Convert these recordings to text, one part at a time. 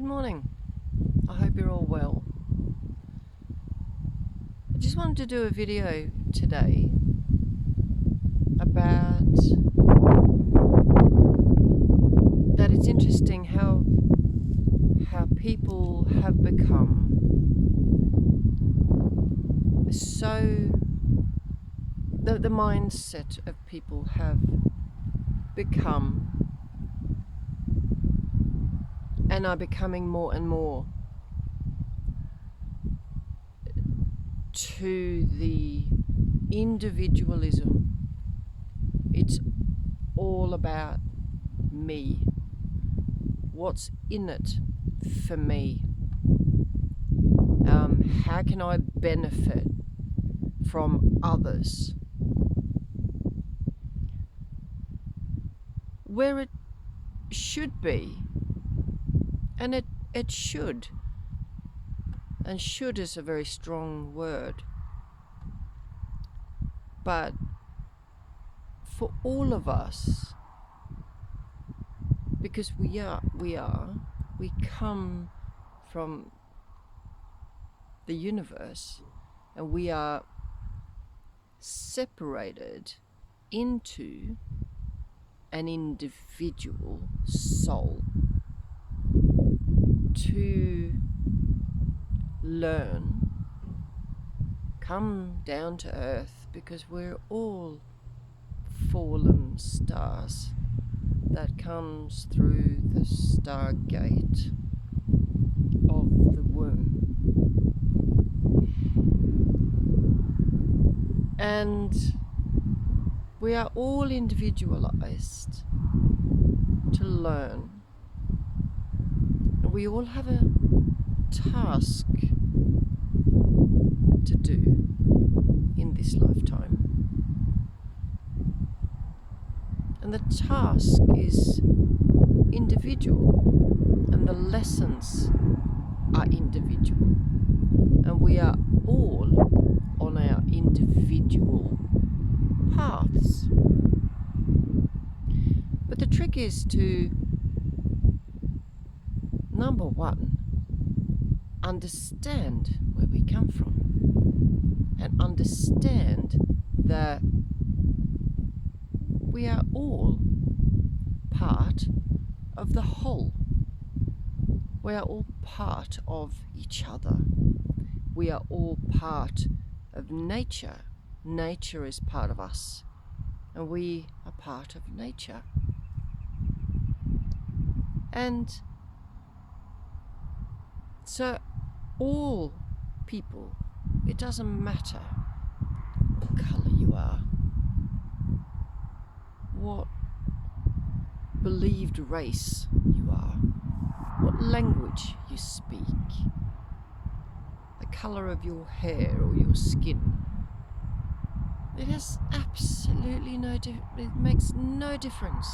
Good morning. I hope you're all well. I just wanted to do a video today about that it's interesting how people have become so the mindset of people have become and are becoming more and more to the individualism. It's all about me. What's in it for me? How can I benefit from others? Where it should be, and it should, and should is a very strong word, but for all of us, because we come from the universe, and we are separated into an individual soul to learn, come down to earth, because we're all fallen stars that comes through the stargate of the womb. And we are all individualized to learn. And we all have a task to do in this lifetime. And the task is individual, and the lessons are individual, and we are all on our individual paths. But the trick is to, number one, understand where we come from, and understand that we are all part of the whole. We are all part of each other. We are all part of nature. Nature is part of us, and we are part of nature. And so all people, it doesn't matter what colour you are, what believed race you are, what language you speak, the colour of your hair or your skin. It has absolutely it makes no difference.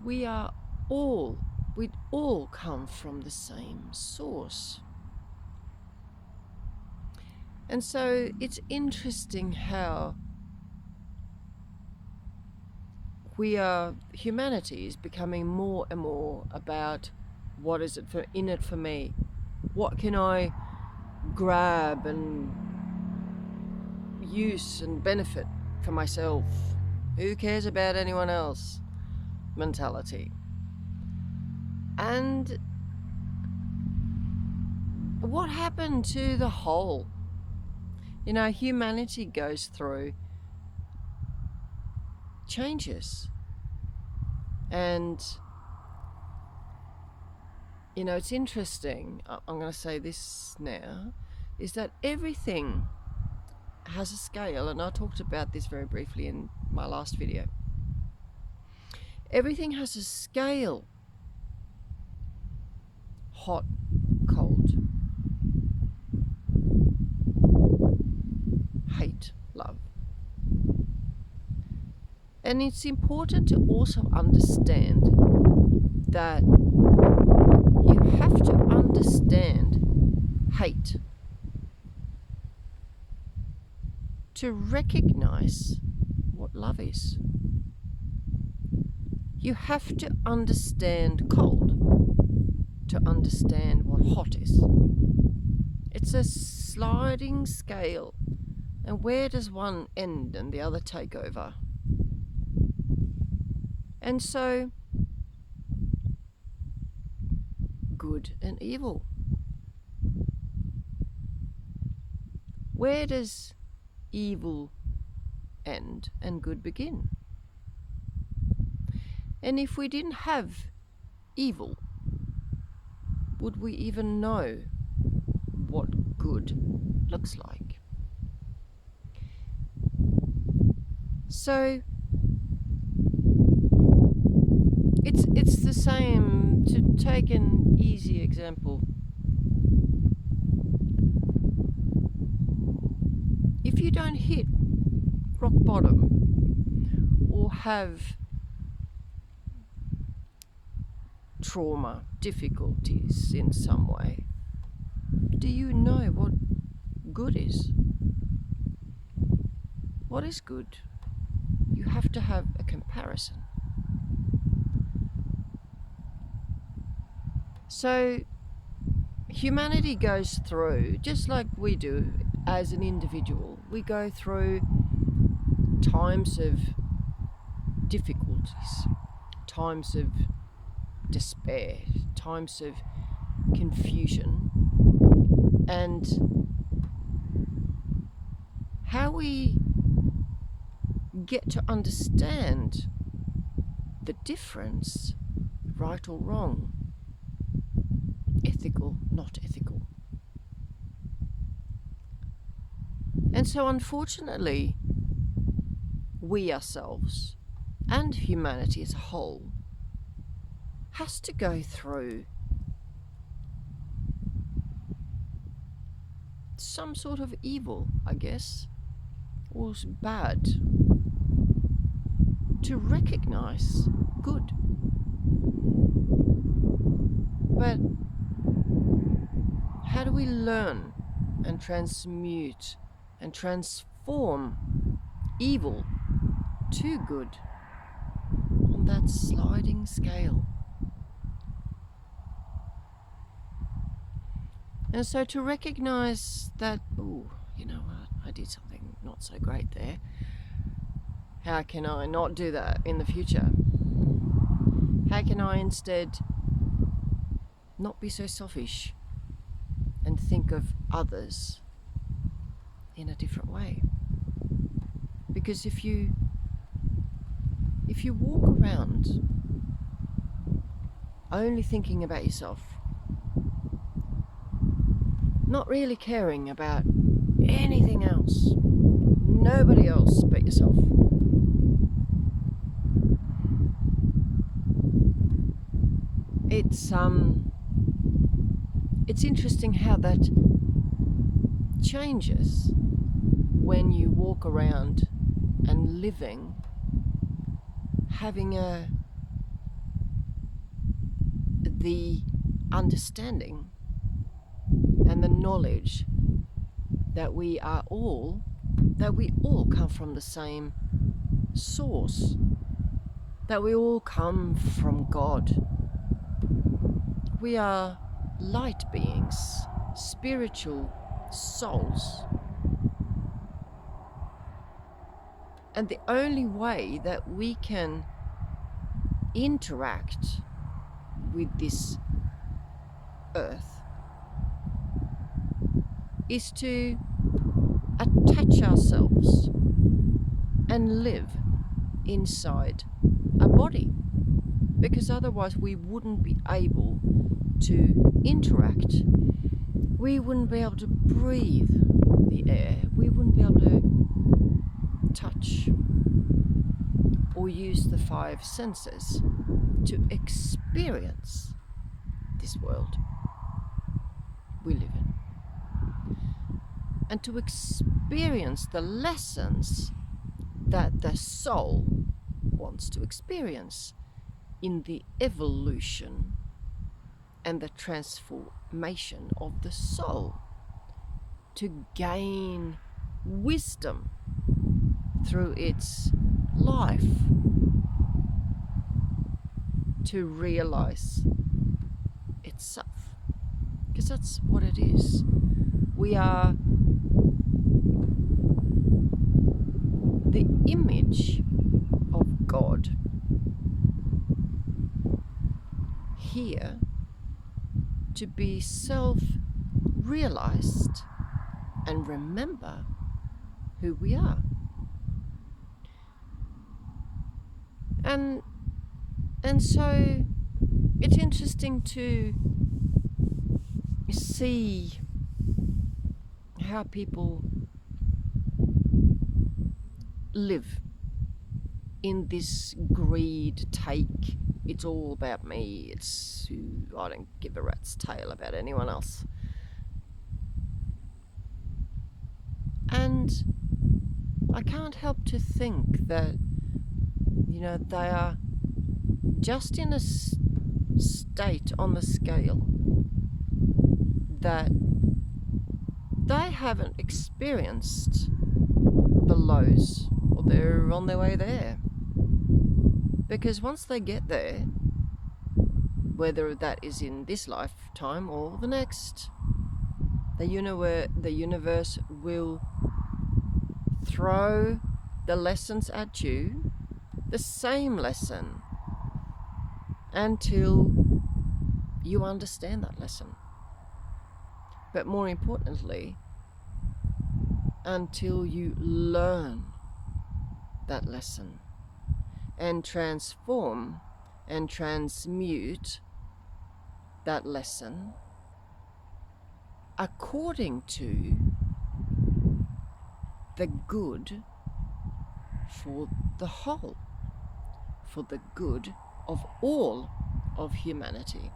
We all come from the same source. And so it's interesting how humanity is becoming more and more about what is it in it for me? What can I grab and use and benefit for myself? Who cares about anyone else? Mentality. And what happened to the whole? You know, humanity goes through changes. And, you know, it's interesting, I'm going to say this now, is that everything has a scale, and I talked about this very briefly in my last video. Everything has a scale. Hot, cold, hate, love. And it's important to also understand that you have to understand hate to recognize what love is. You have to understand cold to understand what hot is. It's a sliding scale, and where does one end and the other take over? And so, good and evil. Where does evil end and good begin? And if we didn't have evil, would we even know what good looks like? So it's the same. To take an easy example, if you don't hit rock bottom or have trauma, difficulties in some way, do you know what good is? What is good? You have to have a comparison. So humanity goes through, just like we do as an individual, we go through times of difficulties, times of despair, times of confusion, and how we get to understand the difference, right or wrong, ethical, not ethical. And so unfortunately, we ourselves and humanity as a whole has to go through some sort of evil, I guess, or bad, to recognize good. But how do we learn and transmute and transform evil to good on that sliding scale? And so to recognize that, oh, you know what, I did something not so great there. How can I not do that in the future? How can I instead not be so selfish and think of others in a different way? Because if you walk around only thinking about yourself, not really caring about anything else, nobody else but yourself, it's interesting how that changes when you walk around and living, having the understanding and the knowledge that we all come from the same source, that we all come from God. We are light beings, spiritual souls. And the only way that we can interact with this earth is to attach ourselves and live inside a body, because otherwise we wouldn't be able to interact. We wouldn't be able to breathe the air. We wouldn't be able to touch or use the 5 senses to experience this world we live in, and to experience the lessons that the soul wants to experience in the evolution and the transformation of the soul, to gain wisdom through its life, to realize itself, because that's what it is. We are the image of God here to be self-realized and remember who we are. And so it's interesting to see how people live in this greed take. It's all about me. I don't give a rat's tail about anyone else. And I can't help to think that, they are just in a state on the scale that they haven't experienced the lows, or they're on their way there. Because once they get there, whether that is in this lifetime or the next, the universe will throw the lessons at you, the same lesson, until you understand that lesson. But more importantly, until you learn that lesson and transform and transmute that lesson according to the good for the whole, for the good of all of humanity.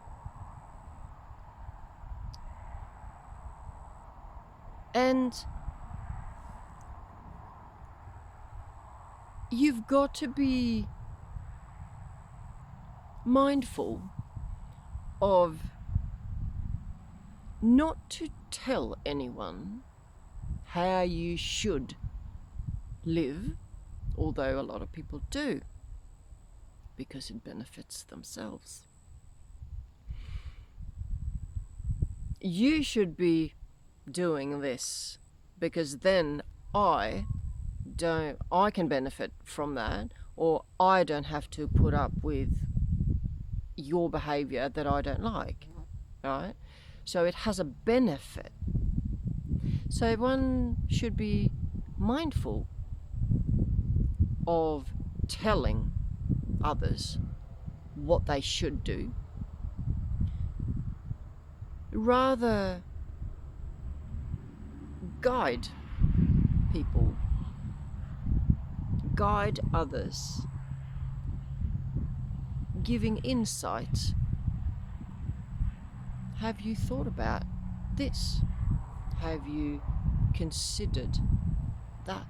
And you've got to be mindful of not to tell anyone how you should live, although a lot of people do, because it benefits themselves. You should be doing this because then I can benefit from that, or I don't have to put up with your behavior that I don't like, right? So it has a benefit. So one should be mindful of telling others what they should do, rather guide people, guide others, giving insight. Have you thought about this? Have you considered that?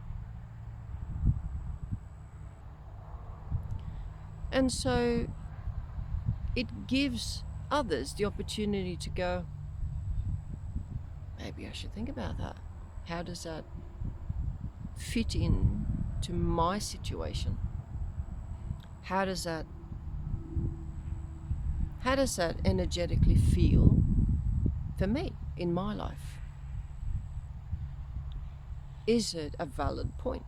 And so it gives others the opportunity to go, maybe I should think about that. How does that fit in to my situation? How does that energetically feel for me in my life? Is it a valid point?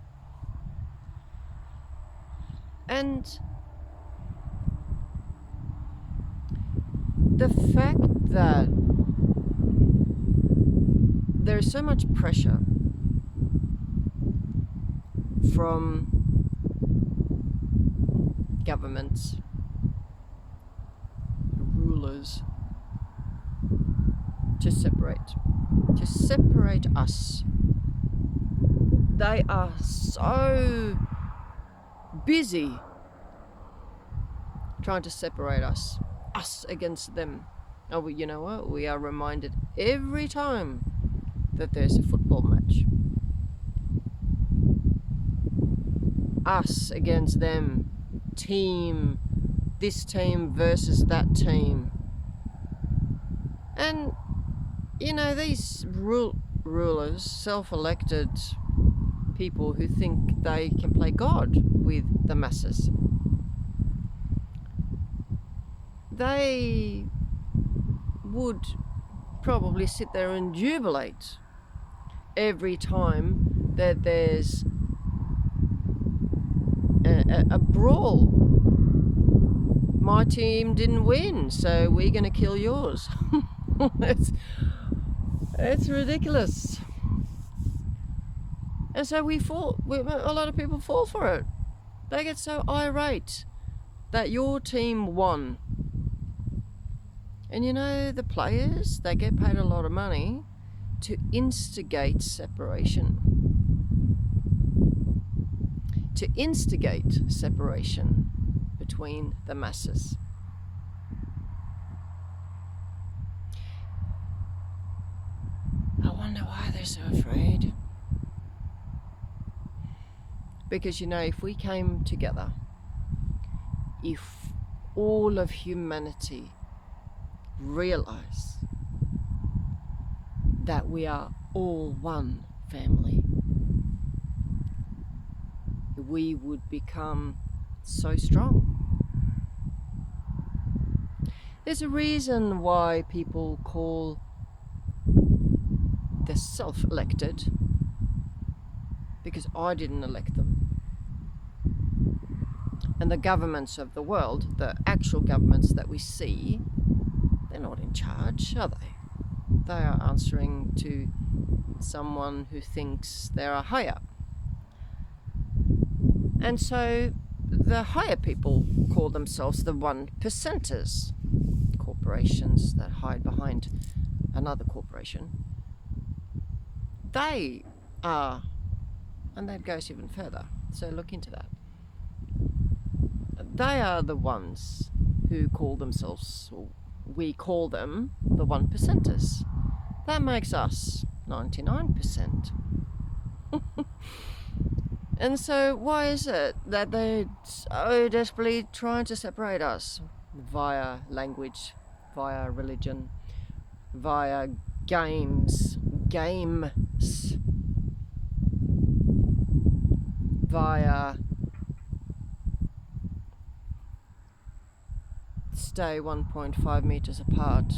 And the fact that there's so much pressure from governments, rulers, to separate us. They are so busy trying to separate us against them. Oh, well, you know what? We are reminded every time that there's a football match. Us against them. This team versus that team. And, these rulers, self-elected people who think they can play God with the masses. they would probably sit there and jubilate every time that there's a brawl. My team didn't win, so we're going to kill yours. It's ridiculous. And so a lot of people fall for it. They get so irate that your team won. And you know, the players, they get paid a lot of money to instigate separation. To instigate separation between the masses. I wonder why they're so afraid. Because, you know, if we came together, if all of humanity realize that we are all one family, we would become so strong. There's a reason why people call the self-elected, because I didn't elect them. And the governments of the world, the actual governments that we see, they're not in charge, are they? They are answering to someone who thinks they're a higher. And so the higher people call themselves the 1%ers, corporations that hide behind another corporation. They are, and that goes even further, so look into that. They are the ones who call themselves, or we call them, the 1%ers. That makes us 99%. And so why is it that they're so desperately trying to separate us via language, via religion, via games, via stay 1.5 meters apart?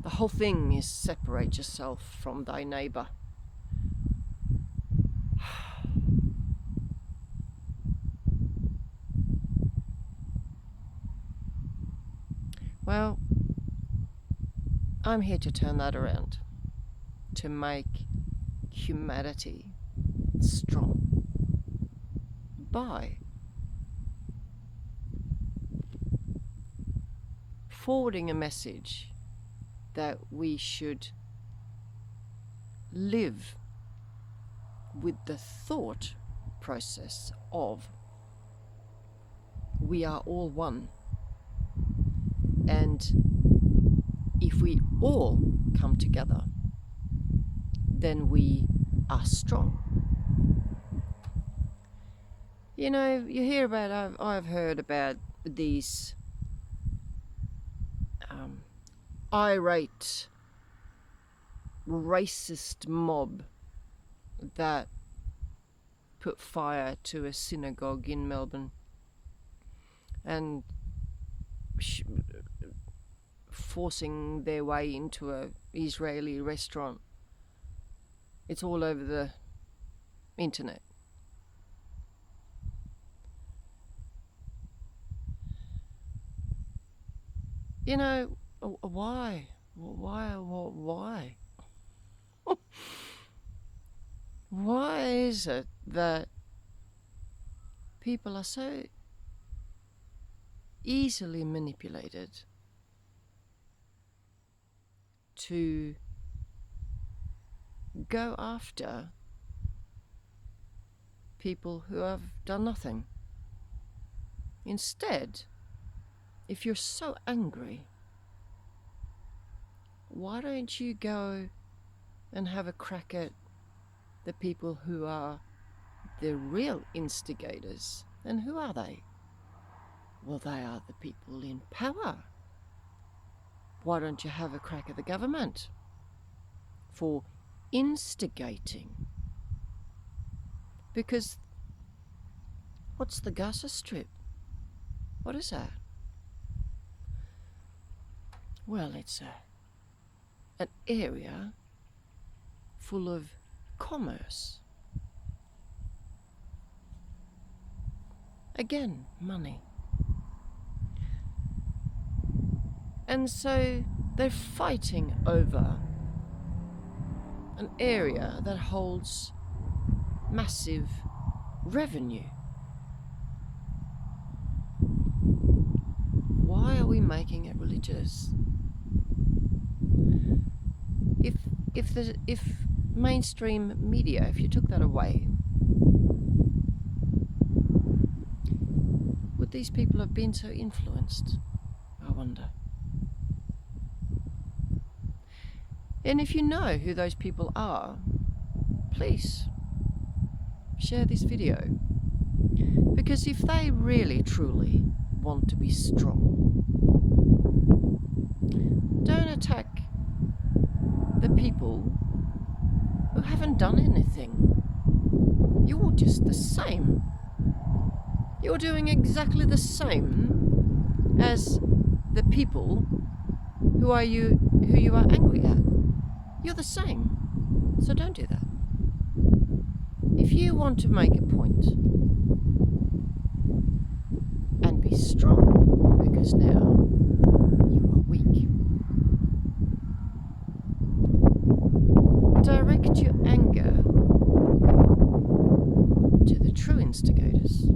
The whole thing is separate yourself from thy neighbor. Well, I'm here to turn that around, to make humanity strong by forwarding a message that we should live with the thought process of we are all one. And if we all come together, then we are strong. You know, you hear about, I've heard about these irate, racist mob that put fire to a synagogue in Melbourne and forcing their way into a Israeli restaurant. It's all over the internet. You know, why? Why? Why is it that people are so easily manipulated to go after people who have done nothing? Instead, if you're so angry, why don't you go and have a crack at the people who are the real instigators? And who are they? Well, they are the people in power. Why don't you have a crack at the government for instigating? Because what's the Gaza Strip? What is that? Well, it's an area full of commerce. Again, money. And so they're fighting over an area that holds massive revenue. Why are we making it religious? If mainstream media, if you took that away, would these people have been so influenced? I wonder. And if you know who those people are, please share this video. Because if they really truly want to be strong, don't attack the people who haven't done anything. You're just the same. You're doing exactly the same as the people who you are angry at. You're the same. So don't do that. If you want to make a point and be strong, because now you are weak, direct your anger to the true instigators.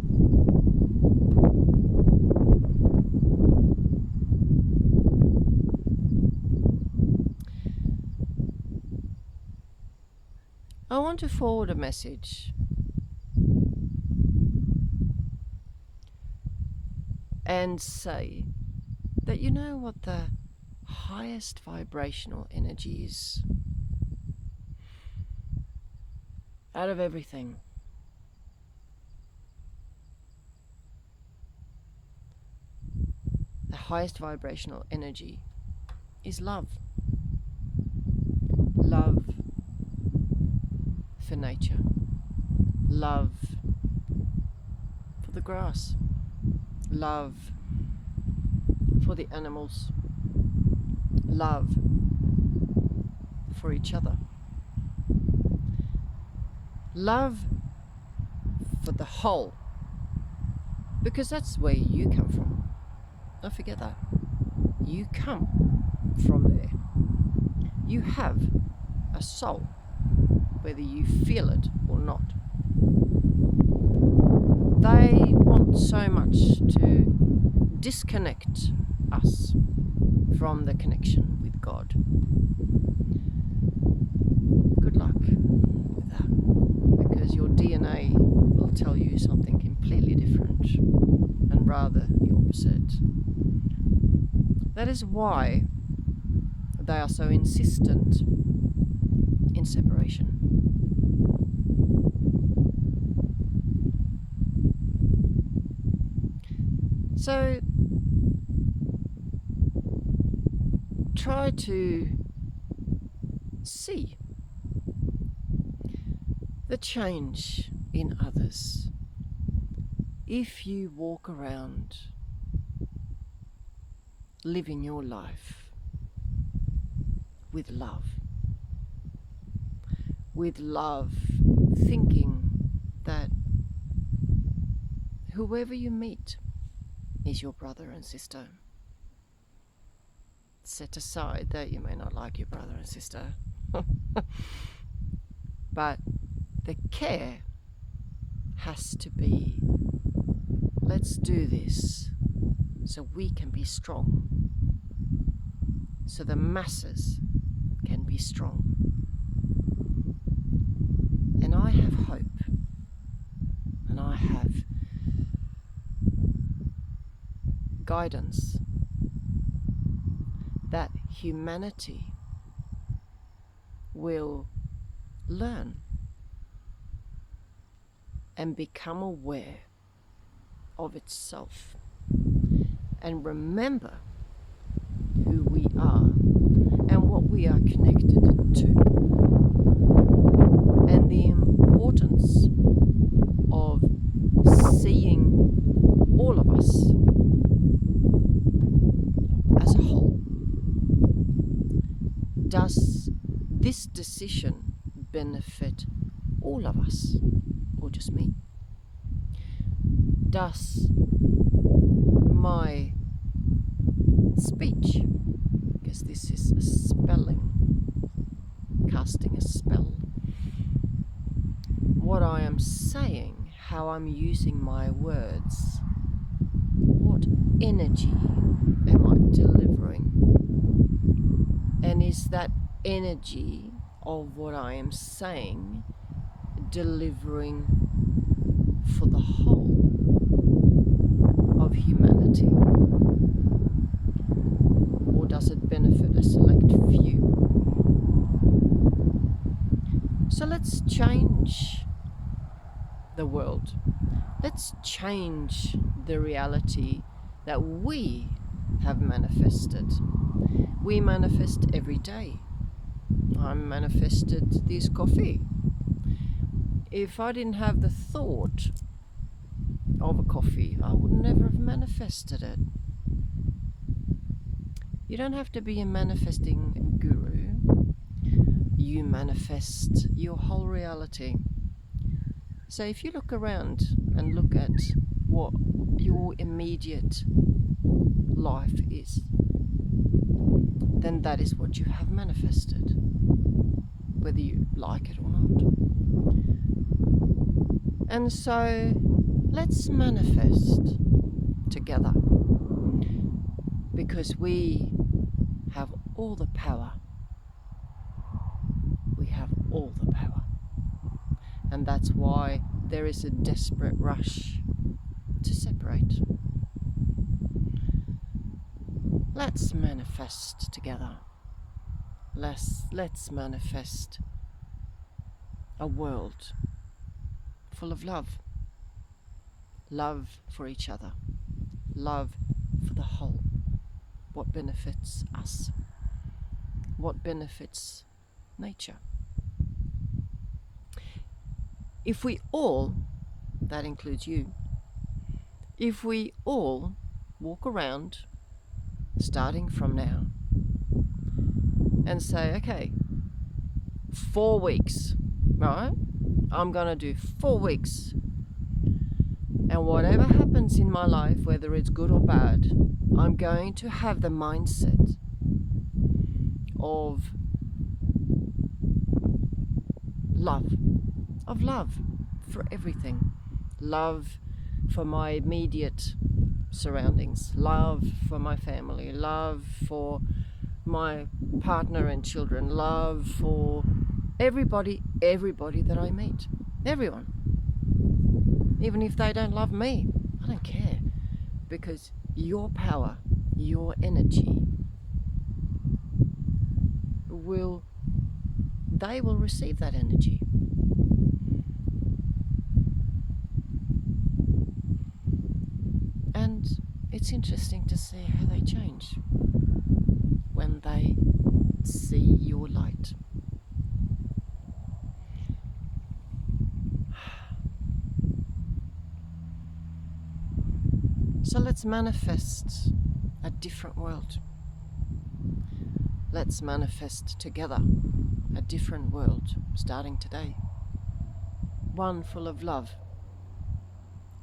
I want to forward a message and say that you know what the highest vibrational energy is out of everything. The highest vibrational energy is love. Love for nature. Love for the grass. Love for the animals. Love for each other. Love for the whole. Because that's where you come from. Don't forget that. You come from there. You have a soul, whether you feel it or not. They want so much to disconnect us from the connection with God. Good luck with that, because your DNA will tell you something completely different, and rather the opposite. That is why they are so insistent in separation. So try to see the change in others if you walk around living your life with love. With love, thinking that whoever you meet is your brother and sister. Set aside that you may not like your brother and sister. But the care has to be, let's do this so we can be strong, so the masses can be strong. And I have hope, and I have guidance that humanity will learn and become aware of itself and remember who we are and what we are connected to, and the importance of seeing all of us benefit all of us, or just me? Does my speech, because this is a spelling, casting a spell, what I am saying, how I'm using my words, what energy am I delivering? And is that energy of what I am saying delivering for the whole of humanity? Or does it benefit a select few? So let's change the world. Let's change the reality that we have manifested. We manifest every day. I manifested this coffee. If I didn't have the thought of a coffee, I would never have manifested it. You don't have to be a manifesting guru. You manifest your whole reality. So if you look around and look at what your immediate life is, then that is what you have manifested, whether you like it or not. And so let's manifest together, because we have all the power. We have all the power. And that's why there is a desperate rush to separate. Let's manifest together. Let's manifest a world full of love. Love for each other. Love for the whole. What benefits us? What benefits nature? If we all, that includes you, if we all walk around, starting from now, and say, okay, 4 weeks, right? I'm going to do 4 weeks. And whatever happens in my life, whether it's good or bad, I'm going to have the mindset of love for everything. Love for my immediate surroundings, love for my family, love for my partner and children, love for everybody that I meet, everyone. Even if they don't love me, I don't care, because your power, your energy they will receive that energy. And it's interesting to see how they change when they see your light. So let's manifest a different world. Let's manifest together a different world starting today. One full of love,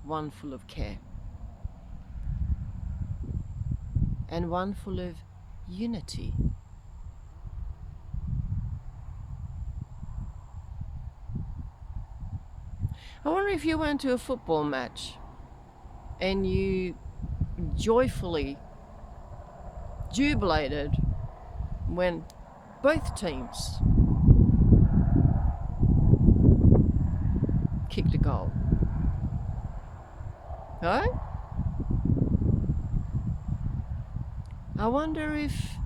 one full of care, and one full of unity. I wonder if you went to a football match and you joyfully jubilated when both teams kicked a goal. Right? I wonder if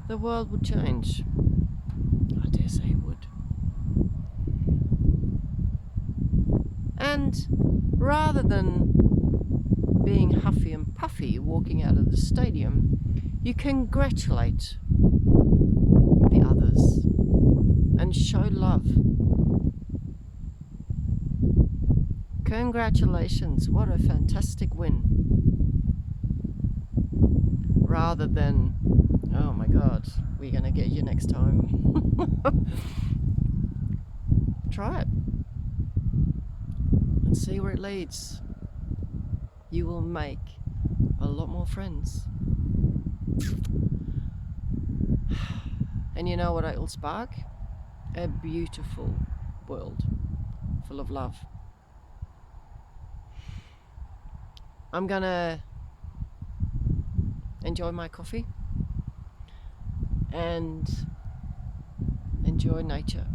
the world would change. I dare say it would. And rather than being huffy and puffy walking out of the stadium, you congratulate the others and show love. Congratulations, what a fantastic win. Rather than, oh my God, we're going to get you next time. Try it and see where it leads. You will make a lot more friends. And you know what it will spark? A beautiful world full of love. I'm gonna enjoy my coffee and enjoy nature.